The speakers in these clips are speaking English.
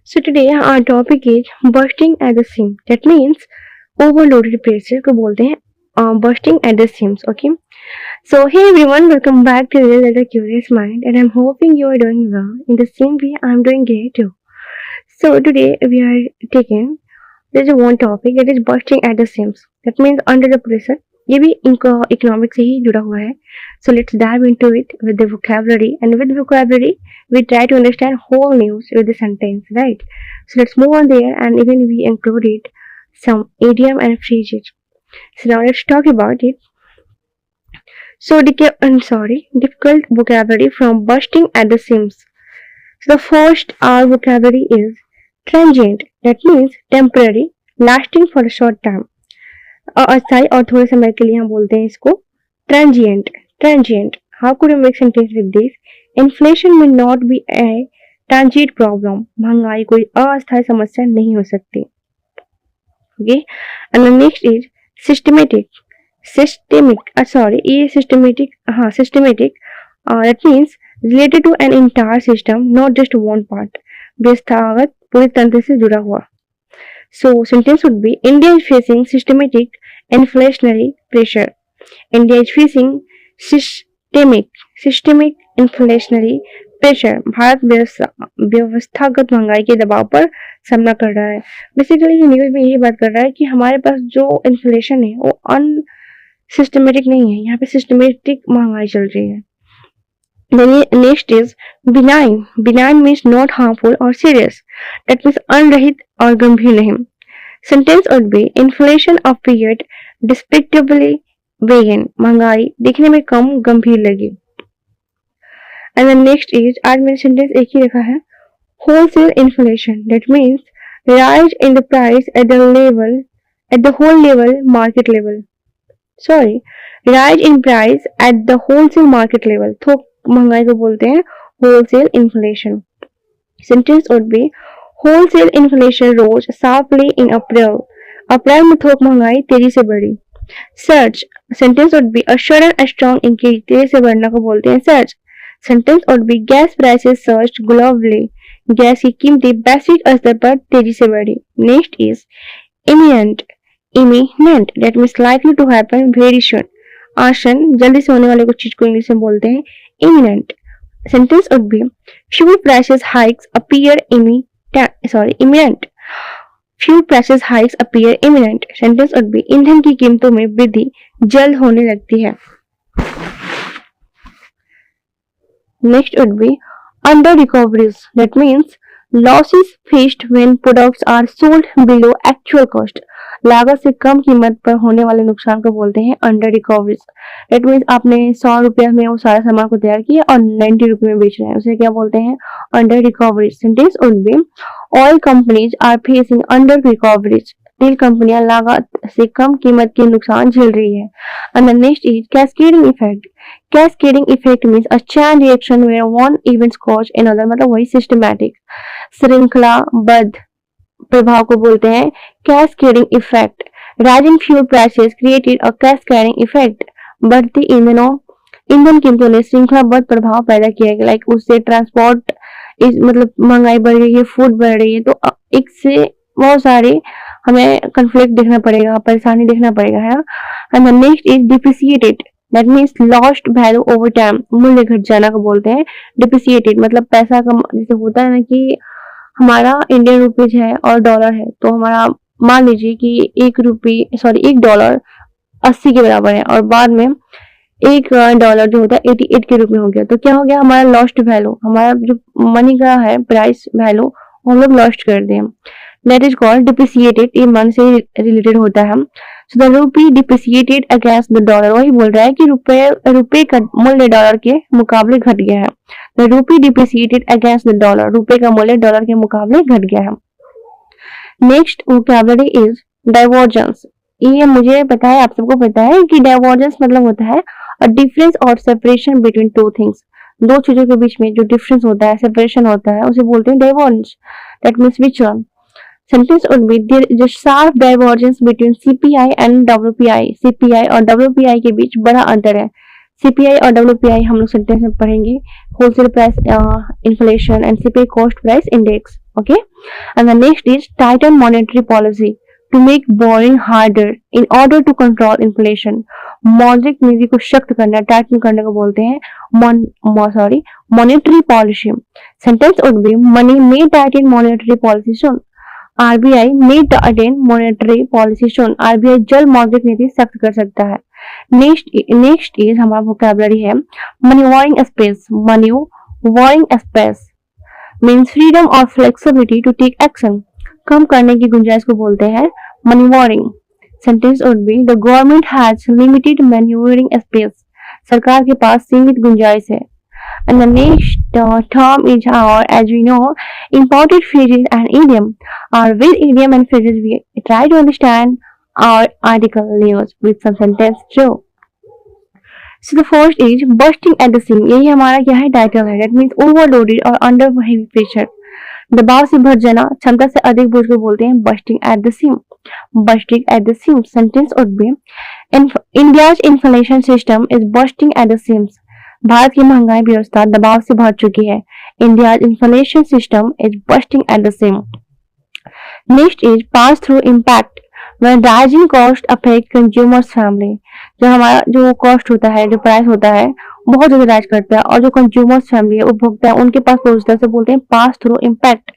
So today our topic is bursting at the seam. That means overloaded pressure को बोलते हैं bursting at the seams. Okay. So hey everyone, welcome back to Real Little Curious Mind, and I'm hoping you are doing well. In the same way, I'm doing great too. So today we are taking there's one topic that is bursting at the seams. That means under the pressure. ये भी इनको economic से ही जुड़ा हुआ है. So let's dive into it with the vocabulary, and with vocabulary we try to understand whole news with the sentence, right? So let's move on there, and even we included some idiom and phrases. So now let's talk about it. So difficult vocabulary from bursting at the seams. So the first our vocabulary is transient. That means temporary, lasting for a short time. अस्थायी और थोड़े समय के लिए हम बोलते हैं इसको transient. Transient. How could you make sentence with this? Inflation may not be a transient problem. महंगाई कोई अस्थायी समस्या नहीं हो सकती. Okay. And next is systematic. ये systematic. That means related to an entire system, not just one part. व्यवस्थागत पूरे तंत्र से जुड़ा हुआ. So sentence would be India is facing systematic inflationary pressure. India is facing systemic inflationary pressure. Bharat व्यवस्थागत महंगाई के दबाव पर सामना कर रहा है. बेसिकली ये न्यूज में यही बात कर रहा है कि हमारे पास जो इन्फ्लेशन है वो अनसिस्टमेटिक नहीं है. यहाँ पे सिस्टमेटिक महंगाई चल रही है. The next is benign. Benign means not harmful or serious. That means अनरहित और गंभीर नहीं. Sentence would be inflation appeared despicably benign. महंगाई दिखने में कम गंभीर लगी. And the next is आज मैंने sentence एक ही लिखा है. Wholesale inflation. That means rise in the price at the whole level market level. Rise in price at the wholesale market level. थोक महंगाई को बोलते हैं wholesale inflation. Sentence would be wholesale inflation rose sharply in April. अप्रैल में थोक महंगाई तेजी से बढ़ी. Surge. Sentence would be a sudden and strong increase. तेजी से बढ़ना को बोलते हैं surge. Sentence would be gas prices surged globally. Gas की कीमतें वैश्विक स्तर पर तेजी से बढ़ी. Next is imminent. That means likely to happen very soon. आसन जल्दी से होने वाले कुछ चीज को इंग्लिश में बोलते हैं imminent. Sentence would be fuel prices hikes appear imminent. Fuel prices hikes appear imminent. Sentence would be ईंधन की कीमतों में वृद्धि जल्द होने लगती है. Next would be under recoveries. That means losses faced when products are sold below actual cost. लागत से कम कीमत पर होने वाले नुकसान को बोलते हैं अंडर रिकवरीज. दैट मीन्स आपने 100 रुपया में वो सारा सामान को तैयार किया और 90 रुपये में बेच रहे हैं, उसे क्या बोलते हैं? Under recoveries. Sentence would be all companies are facing under recoveries. तेल कंपनियां लागत से कम कीमत के नुकसान झेल रही है. And the next is cascading effect. Cascading effect means a chain reaction where one event cause another. मतलब वही सिस्टमैटिक श्रृंखलाबद्ध प्रभाव को बोलते हैं cascading effect. Rising fuel prices created a cascading effect. बढ़ती ईंधन कीमतों ने श्रृंखलाबद्ध प्रभाव पैदा किया. लाइक उससे ट्रांसपोर्ट मतलब महंगाई बढ़ रही है, फूड बढ़ रही है, तो एक से बहुत सारे हमें कन्फ्लिक्ट देखना पड़ेगा, परेशानी देखना पड़ेगा, है ना. And the next is depreciated. That means lost value over time. मूल्य घट जाना को बोलते हैं डिप्रिसिएटेड. मतलब पैसा का जैसे होता है ना कि हमारा इंडियन रुपीज है और डॉलर है, तो हमारा मान लीजिए कि $1 80 के बराबर है और बाद में $1 जो होता है 88 के रूप में हो गया. तो क्या हो गया? हमारा लॉस्ट वैल्यू, हमारा जो मनी का है प्राइस वैल्यू हम लोग लॉस्ट कर दें. That is called depreciated. ये मन से रिलेटेड होता है. So the rupee depreciated against the dollar. वही बोल रहा है कि रुपए का मूल्य डॉलर के मुकाबले घट गया है. The rupee depreciated against the dollar. रुपए का मूल्य डॉलर के मुकाबले घट गया है. Next vocabulary is divergence. ये मुझे पता है, आप सबको पता है कि डाइवर्जेंस मतलब होता है अ डिफरेंस और सेपरेशन बिटवीन टू थिंग्स. दो चीजों के बीच में जो डिफरेंस होता है, सेपरेशन होता है, उसे बोलते हैं divergence. That means which one. Sentence would be there is a sharp divergence between CPI and WPI. CPI और WPI के बीच बड़ा अंतर है. CPI और WPI हम लोग सेंटेंस में पढ़ेंगे, wholesale price inflation and CPI cost price index. Okay, and the next is tighten monetary policy to make borrowing harder in order to control inflation. मौद्रिक नीति को सख्त करना, टाइटन करने को बोलते हैं monetary policy. Sentence would be money may tighten monetary policy soon. RBI may tighten monetary policy soon. RBI जल्द मौद्रिक नीति सख्त कर सकता है. नेक्स्ट इज हमारा वोकैबुलरी है manoeuvring space. Manoeuvring space means freedom और फ्लेक्सिबिलिटी टू टेक एक्शन. कम करने की गुंजाइश को बोलते हैं manoeuvring. Sentence would be the government has limited manoeuvring space. सरकार के पास सीमित गुंजाइश है. And the next term is our, as we know, imported phrases and idiom. Our with idiom and phrases we try to understand our article news with some sentence too. So the first is bursting at the seam. यही हमारा क्या है title है. That means overloaded और under heavy pressure. दबाव से भर जाना, क्षमता से अधिक बोझ को बोलते हैं bursting at the seam. Bursting at the seam. Sentence would be India's inflation system is bursting at the seams. Bharat की महंगाई व्यवस्था दबाव से भर चुकी है. India's inflation system is bursting at the seam. Next is pass through impact. When rising cost affect consumers family. जो हमारा जो कॉस्ट होता है, जो प्राइस होता है, बहुत ज्यादा राइज करता है और जो कंज्यूमर्स फैमिली है, उपभोक्ता है, उनके पास पहुंचता है, बोलते हैं पास थ्रू इम्पैक्ट.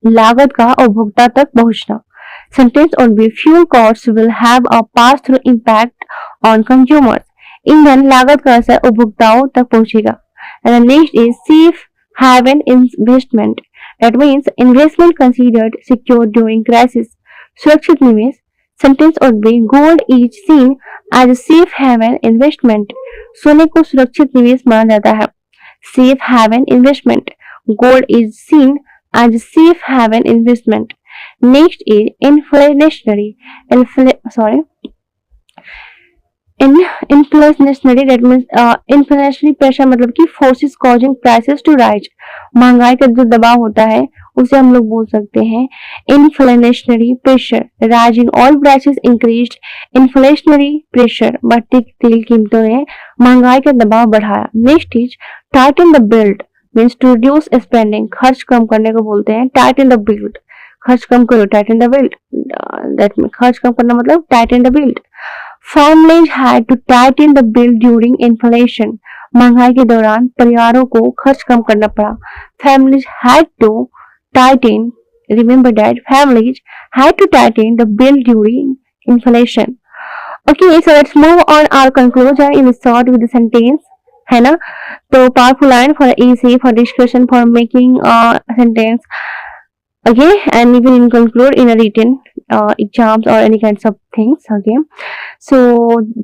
लागत का उपभोक्ता तक पहुंचना. Sentence on be fuel cost will have a pass through impact on consumers. ईंधन लागत का असर उपभोक्ताओं तक पहुंचेगा. And next is safe haven investment. That means investment considered secure during crisis. सुरक्षित निवेश. सेंटेंस और be gold is seen as safe haven investment. सोने को सुरक्षित निवेश माना जाता है. Safe haven investment. Gold is seen as safe haven investment. Next is inflationary. Inflationary, that means inflationary pressure मतलब कि forces causing prices to rise. महंगाई का जो दबाव होता है उसे हम लोग बोल सकते हैं inflationary pressure. Rising oil prices increased inflationary pressure. बढ़ती तेल कीमतों ने महंगाई का दबाव बढ़ाया. Next is tighten the belt means to reduce spending. खर्च कम करने को बोलते हैं tighten the belt. खर्च कम करो tighten the belt. That means खर्च कम करना मतलब tighten the belt. Families had to tighten the bill during inflation. महंगाई के दौरान परिवारों को खर्च कम करना पड़ा. Families had to tighten. Remember that families had to tighten the bill during inflation. Okay, so let's move on our conclusion in short with the sentence. है ना? तो powerful line for easy, for discussion, for making a sentence. Okay, and even in conclude in a written exams or any kinds of things. Okay, so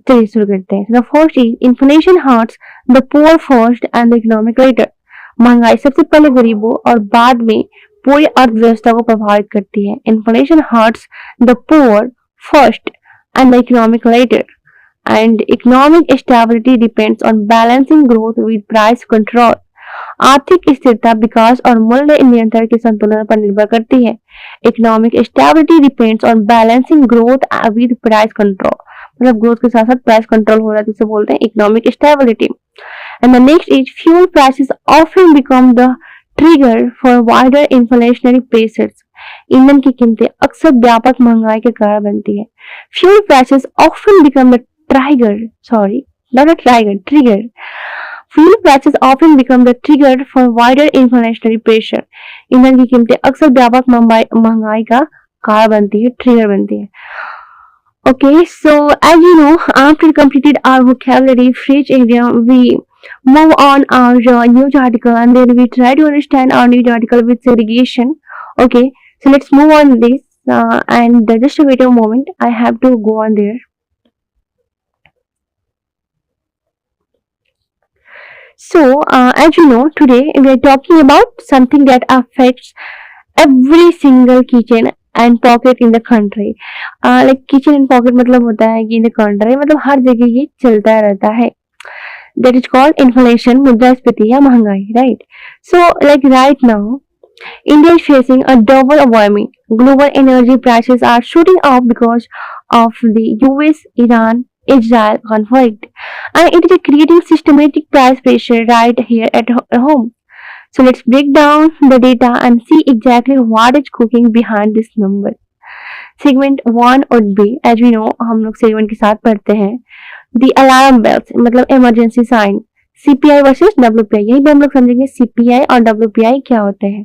चलिए शुरू करते हैं. The first is inflation hurts the poor first and the economic later. महंगाई सबसे पहले गरीबों और बाद में पूरी अर्थव्यवस्था को प्रभावित करती है. Inflation hurts the poor first and the economic later. And economic stability depends on balancing growth with price control. आर्थिक स्थिरता विकास और मूल्य नियंत्रण के संतुलन पर निर्भर करती है. Economic stability depends on balancing growth with price control. मतलब ग्रोथ के साथ साथ प्राइस कंट्रोल हो रहा है, जिसे बोलते हैं economic stability. And the next is fuel prices often become the trigger for wider inflationary pressures. ईंधन की कीमतें अक्सर व्यापक महंगाई के कारण बनती है. Fuel prices often become the trigger. Fuel prices often become the trigger for wider inflationary pressure. ईंधन की कीमतें अक्सर व्यापक महंगाई का कारण बनती है, ट्रिगर बनती है. Okay, so as you know, after completed our vocabulary phrase area, we move on our news article and then we try to understand our news article with segregation. Okay, so let's move on this and just wait a moment. I have to go on there. So, as you know, today we are talking about something that affects every single kitchen and pocket in the country. Like kitchen and pocket मतलब होता है कि in the country मतलब हर जगह ये चलता रहता है. That is called inflation, मुद्रास्फीति या महंगाई, right? So, like right now, India is facing a double warming. Global energy prices are shooting up because of the US-Iran Israel conflict, and it is creating systematic price pressure right here at home. So let's break down the data and see exactly what is cooking behind this number. Segment 1 would be, as we know हम लोग segment के साथ पढ़ते हैं, the alarm bells मतलब emergency sign, CPI versus WPI. यही पे हम लोग समझेंगे CPI और WPI क्या होते हैं.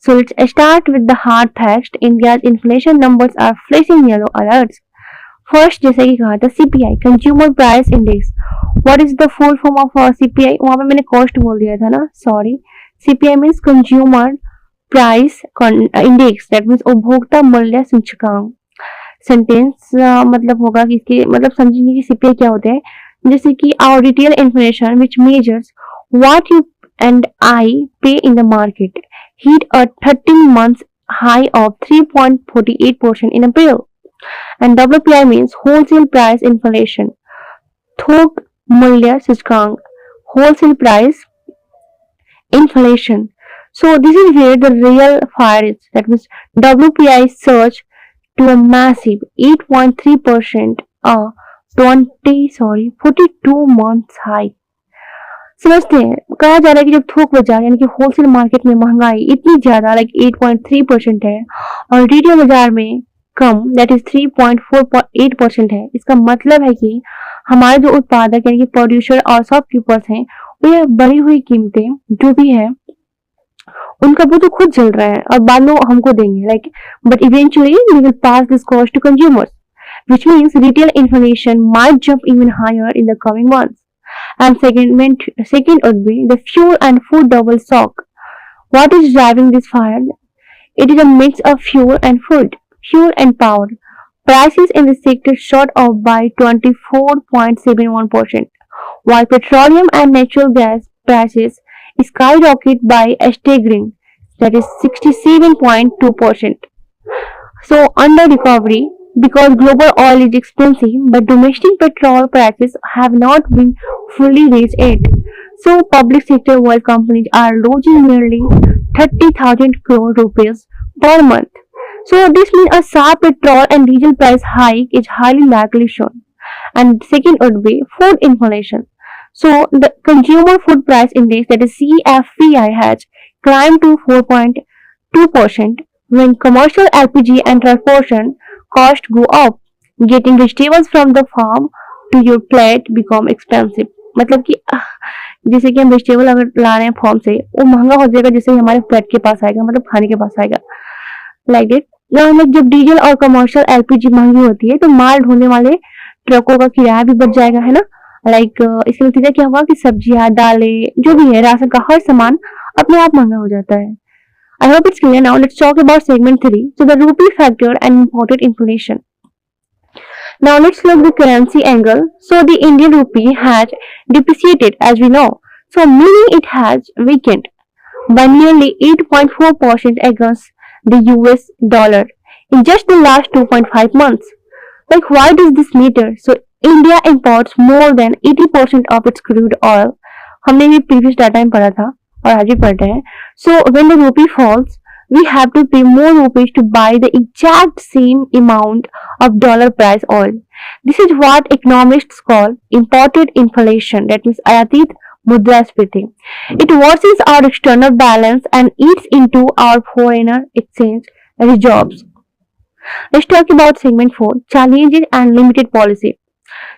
So let's start with the hard facts. India's inflation numbers are flashing yellow alerts. First जैसे कि कहा था CPI consumer price index. What is the full form of CPI? वहां पे मैंने कॉस्ट बोल दिया था ना, sorry. CPI means consumer price index, that means उपभोक्ता मूल्य सूचकांक. सेंटेंस मतलब होगा कि इसके मतलब समझेंगे कि CPI क्या होते हैं. जैसे कि our detail information which measures what you and I pay in the market hit a 13 months high of 3.48% in April. And WPI means wholesale price inflation. थोक मूल्य सूचकांक, wholesale price inflation. So this is where the real fire is. That means WPI surged to a massive 8.3%, 42 months high. समझते हैं, कहा जा रहा है कि जब थोक बाजार यानी कि होलसेल मार्केट में महंगाई इतनी ज्यादा लाइक 8.3% है और रिटेल बाजार में कम दैट इज 3.48% है. इसका मतलब है कि हमारे जो उत्पादक यानी कि प्रोड्यूसर और शॉपकीपर्स हैं वे बढ़ी हुई कीमतें जो भी है उनका वो तो खुद चल रहा है और बाद में हमको देंगे like, but eventually we will pass this cost to consumers, which means retail inflation might jump even higher in the coming months. And second would be the fuel and food double shock. What is driving this fire? It is a mix of fuel and food, fuel and power. Prices in the sector shot up by 24.71%, while petroleum and natural gas prices skyrocket by a staggering, that is 67.2%. So under recovery because global oil is expensive, but domestic petrol prices have not been fully raised yet. So public sector oil companies are losing nearly 30,000 crore rupees per month. So this means a sharp petrol and diesel price hike is highly likely soon. And second would be food inflation. So the consumer food price index, that is CFPI, has climbed to 4.2% when commercial LPG and transportation costs go up. Getting vegetables from the farm to your plate become expensive. मतलब कि जैसे कि हम vegetable अगर ला रहे हैं farm से वो महंगा हो जाएगा जैसे ही हमारे प्लेट के पास आएगा, मतलब खाने के पास आएगा. लाइक इट जब डीजल और कमर्शियल LPG महंगी होती है तो माल ढोने वाले ट्रकों का किराया भी बढ़ जाएगा, है ना. इसके नतीजा क्या होगा कि सब्जियां, दालें, जो भी है राशन का हर सामान अपने आप महंगा हो जाता है. I hope it's clear now. Let's talk about segment 3. So the rupee factor and imported inflation. Now let's look the currency angle. So the Indian rupee has depreciated as we know. So meaning it has weakened by nearly 8.4% against the US dollar in just the last 2.5 months. Like why does this matter? So India imports more than 80% of its crude oil. हमने भी previous data में पढ़ा था और आज भी पढ़ रहे हैं. So when the rupee falls, we have to pay more rupees to buy the exact same amount of dollar price oil. This is what economists call imported inflation, that means ayatit mudrasfiti. It worsens our external balance and eats into our foreign exchange reserves. Let's talk about segment 4, challenges and limited policy.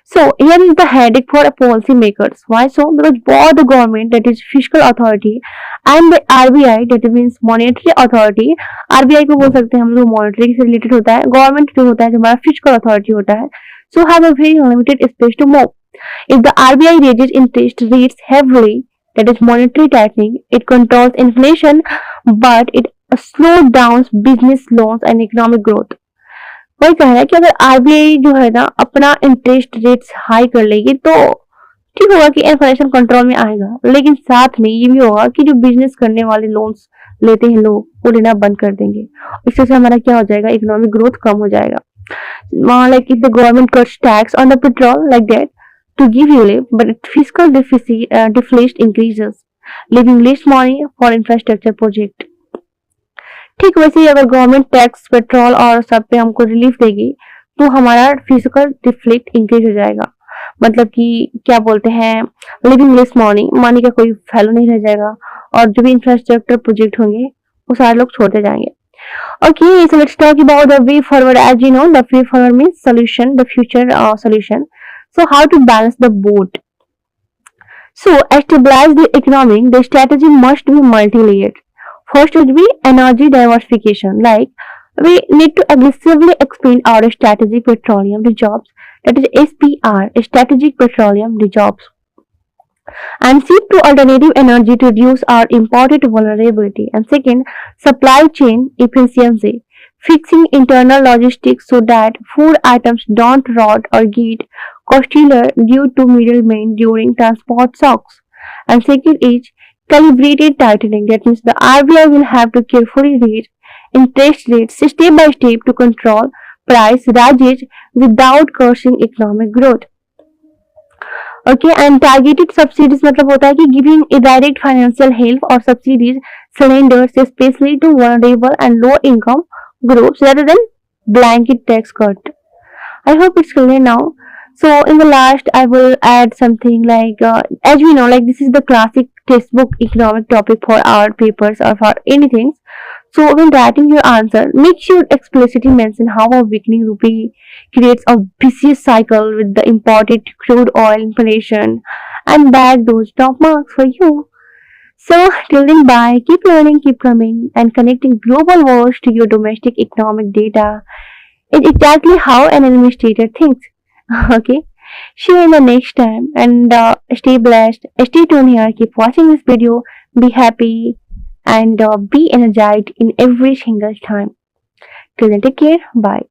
So here is the headache for policy makers. Why so? Because both the government, that is fiscal authority, and the RBI, that means monetary authority. RBI को बोल सकते हैं हम लोग, monetary से related होता है. Government जो होता है जो हमारा fiscal authority होता है, so have a very limited space to move. If the RBI raises interest rates heavily, that is monetary tightening, it controls inflation, but it slows down business loans and economic growth. वही कह रहा है कि अगर RBI जो है ना अपना इंटरेस्ट रेट्स हाई कर लेगी तो ठीक होगा कि इन्फ्लेशन कंट्रोल में आएगा, लेकिन साथ में ये भी होगा कि जो बिजनेस करने वाले लोन्स लेते हैं लोग वो लेना बंद कर देंगे. इससे हमारा क्या हो जाएगा, इकोनॉमिक ग्रोथ कम हो जाएगा. Like if the government cuts tax on the petrol like that to give relief, but fiscal deficit increases, leaving less money for infrastructure project. ठीक वैसे ही अगर गवर्नमेंट टैक्स पेट्रोल और सब पे हमको रिलीफ देगी तो हमारा फिजिकल डिफ्लेक्ट इंक्रीज हो जाएगा. मतलब कि क्या बोलते हैं, लिविंग लेस मनी, मनी का कोई वैल्यू नहीं रह जाएगा, और जो भी इंफ्रास्ट्रक्चर प्रोजेक्ट होंगे वो सारे लोग छोड़ते जाएंगे. Okay, so let's talk about the way forward. As you know, the way forward means solution, the future solution. So how to balance the both? So, to stabilize the economy, the strategy must be multi-layered. First would be energy diversification. Like, we need to aggressively expand our strategic petroleum reserves, that is SPR, strategic petroleum reserves, and seek to alternative energy to reduce our imported vulnerability. And second, supply chain efficiency, fixing internal logistics so that food items don't rot or get costlier due to middlemen during transport shocks. And second is calibrated tightening. That means the RBI will have to carefully raise interest rates step by step to control price rises without cursing economic growth. Okay, and targeted subsidies मतलब होता है कि giving a direct financial help और subsidies cylinders specially to vulnerable and low income groups rather than blanket tax cut. I hope it's clear now. So in the last, I will add something like, as we know, like this is the classic textbook economic topic for our papers or for anything. So when writing your answer, make sure explicitly mention how a weakening rupee creates a vicious cycle with the imported crude oil inflation, and back those top marks for you. So till then, bye. Keep learning, keep coming, and connecting global wars to your domestic economic data is exactly how an administrator thinks. Okay. See you in the next time, and stay blessed. Stay tuned here. Keep watching this video. Be happy and be energized in every single time. Till then, take care. Bye.